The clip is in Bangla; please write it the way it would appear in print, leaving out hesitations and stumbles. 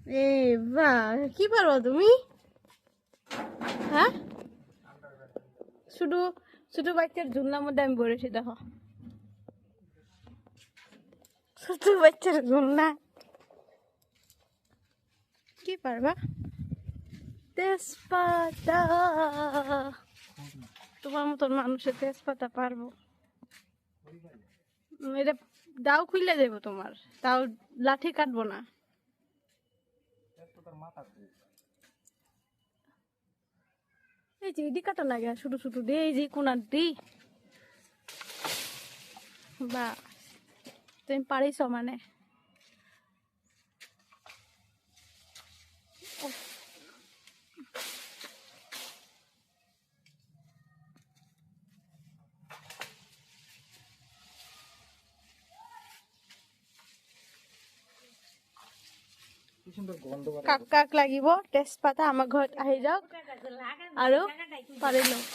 এ বাহ, কি পারো তুমি? হ্যাঁ, শুধু ছোট বাচ্চার ঝুলনার মধ্যে আমি পড়েছি, দেখো ছোট বাচ্চার ঝুলনা। কি পারবা? তেজপাতা। তোমার মতন মানুষের তেজপাতা পারবো? এটা দাও খুইলে দেবো তোমার, তাও লাঠি কাটবো না। এই যে এডি কাটা লাগে ছোট ছোট দিয়ে, এই যে কোনার দি। বা তুমি পারিস মানে। কাক কাক লাগিব তেজপাতা আমার ঘর আহি যাওক আৰু পাৰি লওক।